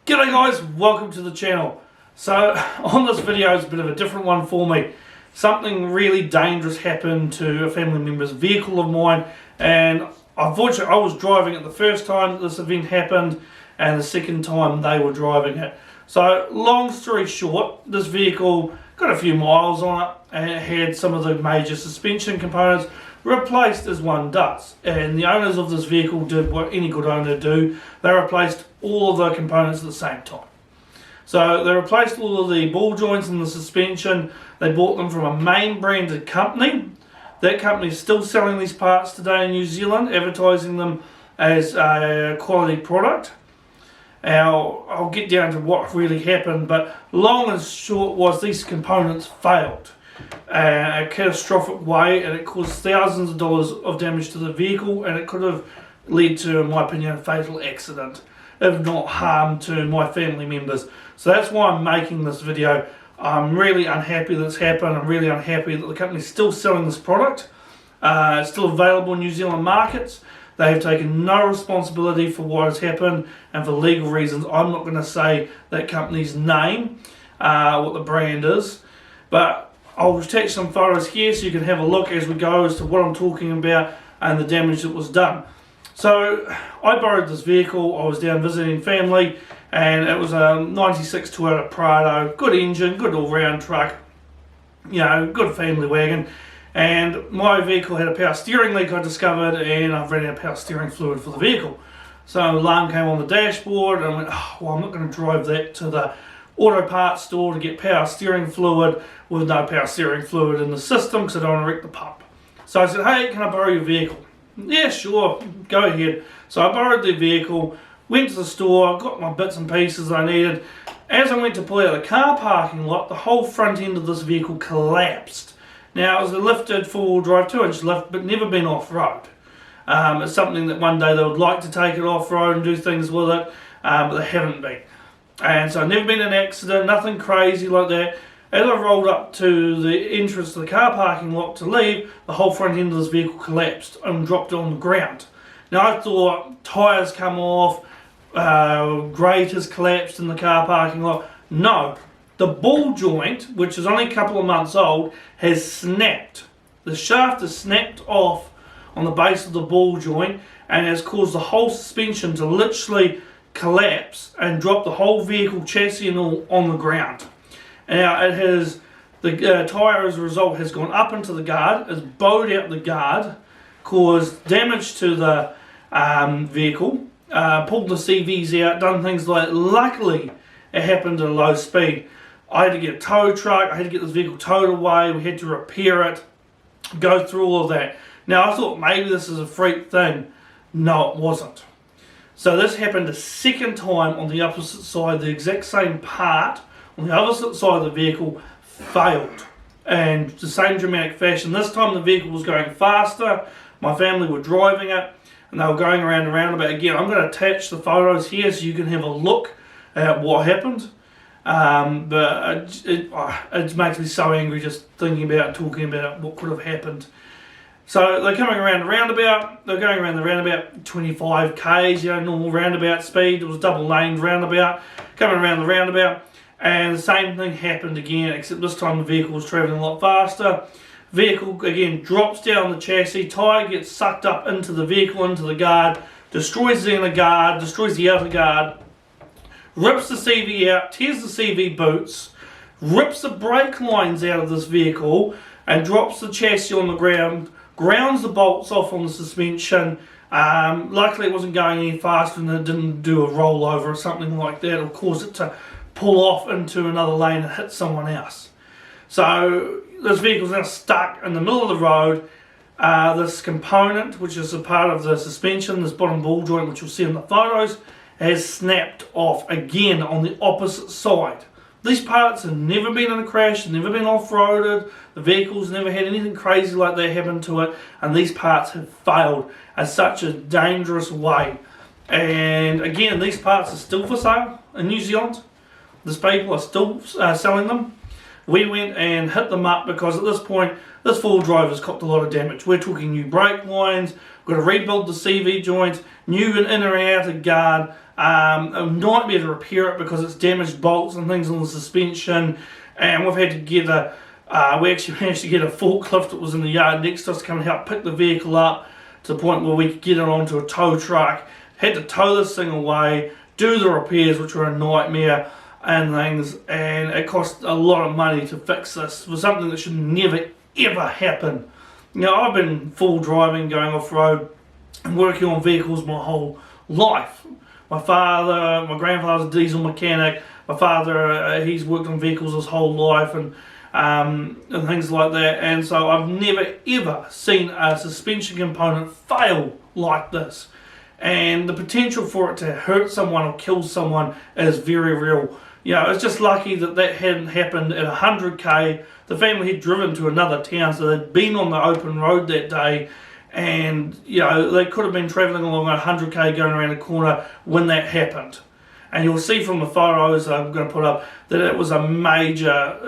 G'day guys, welcome to the channel. So on this video is a bit of a different one for me. Something really dangerous happened to a family member's vehicle of mine, and unfortunately I was driving it the first time that this event happened and the second time they were driving it. So long story short, this vehicle got a few miles on it and it had some of the major suspension components replaced as one does, and the owners of this vehicle did what any good owner do. They replaced all of the components at the same time. So they replaced all of the ball joints and the suspension. They bought them from a main branded company. That company is still selling these parts today in New Zealand, advertising them as a quality product. Now, I'll get down to what really happened, but long and short was these components failed a catastrophic way, and it caused thousands of dollars of damage to the vehicle, and it could have led to, in my opinion, a fatal accident, if not harm to my family members. So that's why I'm making this video. I'm really unhappy that's happened. I'm really unhappy that the company's still selling this product. It's still available in New Zealand markets. They have taken no responsibility for what has happened, and for legal reasons I'm not going to say that company's name, what the brand is, but I'll attach some photos here so you can have a look as we go as to what I'm talking about and the damage that was done. So I borrowed this vehicle. I was down visiting family, and it was a 96 Toyota Prado, good engine, good all-round truck, you know, good family wagon. And my vehicle had a power steering leak I discovered, and I've ran out of power steering fluid for the vehicle. So an alarm came on the dashboard, and I went, oh, well, I'm not going to drive that to the auto parts store to get power steering fluid with no power steering fluid in the system because I don't want to wreck the pump. So I said, hey, can I borrow your vehicle? Yeah, sure, go ahead. So I borrowed the vehicle, went to the store, got my bits and pieces I needed. As I went to pull out the car parking lot, the whole front end of this vehicle collapsed. Now, it was a lifted four-wheel drive 2-inch lift, but never been off-road. It's something that one day they would like to take it off-road and do things with it, but they haven't been. And so I've never been in an accident, nothing crazy like that. As I rolled up to the entrance to the car parking lot to leave, the whole front end of this vehicle collapsed and dropped on the ground. Now I thought tyres come off, grate has collapsed in the car parking lot. No, the ball joint, which is only a couple of months old, has snapped. The shaft has snapped off on the base of the ball joint and has caused the whole suspension to literally collapse and drop the whole vehicle chassis and all on the ground. Now it has, the tyre as a result has gone up into the guard, has bowed out the guard, caused damage to the vehicle, pulled the CVs out, done things like, luckily it happened at a low speed. I had to get a tow truck, I had to get this vehicle towed away, we had to repair it, go through all of that. Now I thought maybe this is a freak thing. No, it wasn't. So this happened a second time on the opposite side. The exact same part on the opposite side of the vehicle failed, and the same dramatic fashion. This time the vehicle was going faster. My family were driving it, and they were going around the roundabout again. I'm going to attach the photos here so you can have a look at what happened. But it makes me so angry just thinking about, talking about what could have happened. So they're coming around the roundabout, they're going around the roundabout 25 k's, you know, normal roundabout speed. It was double laned roundabout, coming around the roundabout, and the same thing happened again, except this time the vehicle was travelling a lot faster. Vehicle again drops down the chassis, tyre gets sucked up into the vehicle, into the guard, destroys the inner guard, destroys the outer guard, rips the CV out, tears the CV boots, rips the brake lines out of this vehicle, and drops the chassis on the ground, grounds the bolts off on the suspension. Luckily it wasn't going any faster and it didn't do a rollover or something like that or cause it to pull off into another lane and hit someone else. So this vehicle's now stuck in the middle of the road. This component, which is a part of the suspension, this bottom ball joint, which you'll see in the photos, has snapped off again on the opposite side. These parts have never been in a crash, never been off-roaded, the vehicle's never had anything crazy like that happen to it, and these parts have failed in such a dangerous way. And again, these parts are still for sale in New Zealand. These people are still selling them. we went and hit them up because at this point, this four-wheel drive has copped a lot of damage. We're talking new brake lines, we've got to rebuild the CV joints, new inner and outer guard, a nightmare to repair it because it's damaged bolts and things on the suspension, and we've had to get we actually managed to get a forklift that was in the yard next to us to come and help pick the vehicle up to the point where we could get it onto a tow truck. Had to tow this thing away, do the repairs, which were a nightmare and things, and it cost a lot of money to fix this for something that should never ever happen. You know, I've been full driving, going off-road and working on vehicles my whole life. My grandfather's a diesel mechanic. My father, he's worked on vehicles his whole life and things like that, and so I've never ever seen a suspension component fail like this. And the potential for it to hurt someone or kill someone is very real. You know, it's just lucky that hadn't happened at 100k. The family had driven to another town, so they'd been on the open road that day, and you know, they could have been travelling along at 100k going around the corner when that happened. And you'll see from the photos I'm going to put up that it was a major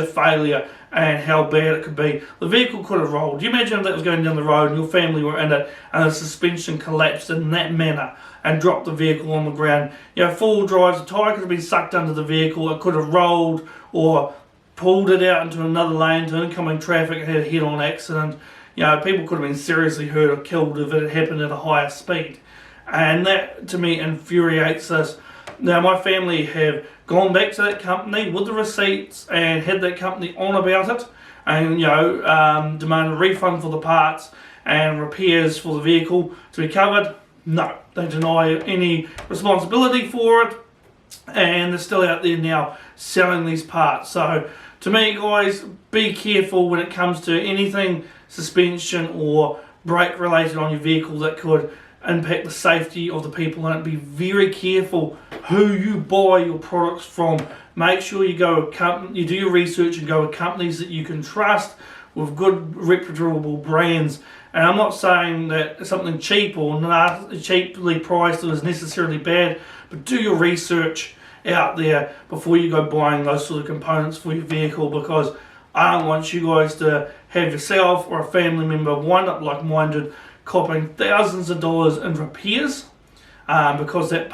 failure and how bad it could be. The vehicle could have rolled. You imagine if that was going down the road and your family were in it and the suspension collapsed in that manner and dropped the vehicle on the ground. You know, four-wheel drives, the tyre could have been sucked under the vehicle, it could have rolled or pulled it out into another lane to incoming traffic and had a head-on accident. You know, people could have been seriously hurt or killed if it had happened at a higher speed. And that, to me, infuriates us. Now, my family have gone back to that company with the receipts and had that company on about it, and demanded a refund for the parts and repairs for the vehicle to be covered. No, they deny any responsibility for it, and they're still out there now selling these parts. So, to me, guys, be careful when it comes to anything suspension or brake related on your vehicle that could impact the safety of the people in it. Be very careful who you buy your products from. Make sure you you do your research and go with companies that you can trust with good reputable brands. And I'm not saying that something cheap or not cheaply priced is necessarily bad, but do your research out there before you go buying those sort of components for your vehicle, because I don't want you guys to have yourself or a family member wind up like mine did, copping thousands of dollars in repairs because the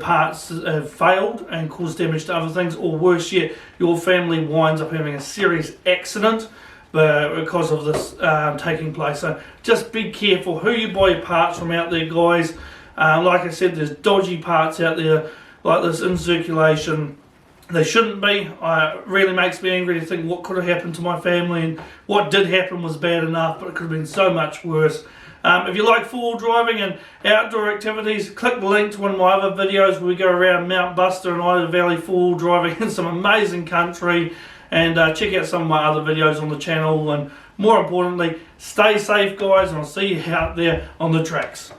parts have failed and caused damage to other things, or worse yet, your family winds up having a serious accident because of this taking place. So just be careful who you buy your parts from out there, guys. Like I said, there's dodgy parts out there like this in circulation. They shouldn't be. It really makes me angry to think what could have happened to my family, and what did happen was bad enough, but it could have been so much worse. If you like four-wheel driving and outdoor activities, click the link to one of my other videos where we go around Mount Buster and Ida Valley four-wheel driving in some amazing country, and check out some of my other videos on the channel. And more importantly, stay safe, guys, and I'll see you out there on the tracks.